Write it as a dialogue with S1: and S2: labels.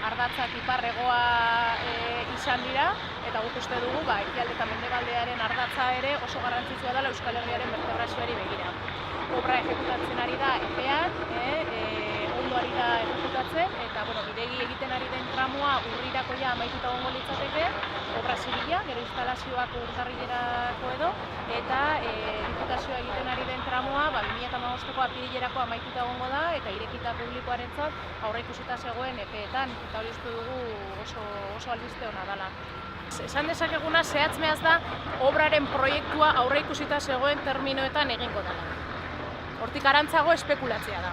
S1: ardatzak ipar-hegoa izan dira, eta guk uste dugu ekialde eta mendebaldearen ardatza ere oso garrantzitsua dela Euskal Herriaren bertegrazioari begira. Obra ejekutatzen ari da epean, ondo ari da ejekutatzen, eta bidegi egiten ari den tramua urrirako ja amaituta egongo litzateke, obra zibila, gero instalazioak urtarrilerako edo, eta diputazioa egiten ari den tramua 2015ko apirilerako amaituta egongo da, eta irekita publikoarentzat aurreikusita zegoen epeetan, eta hori uste dugu oso albiste ona dela. Esan dezakeguna zehatz mehaz da obraren proiektua aurreikusita zegoen terminoetan egingo dela. Hortik arantzago espekulatzea da.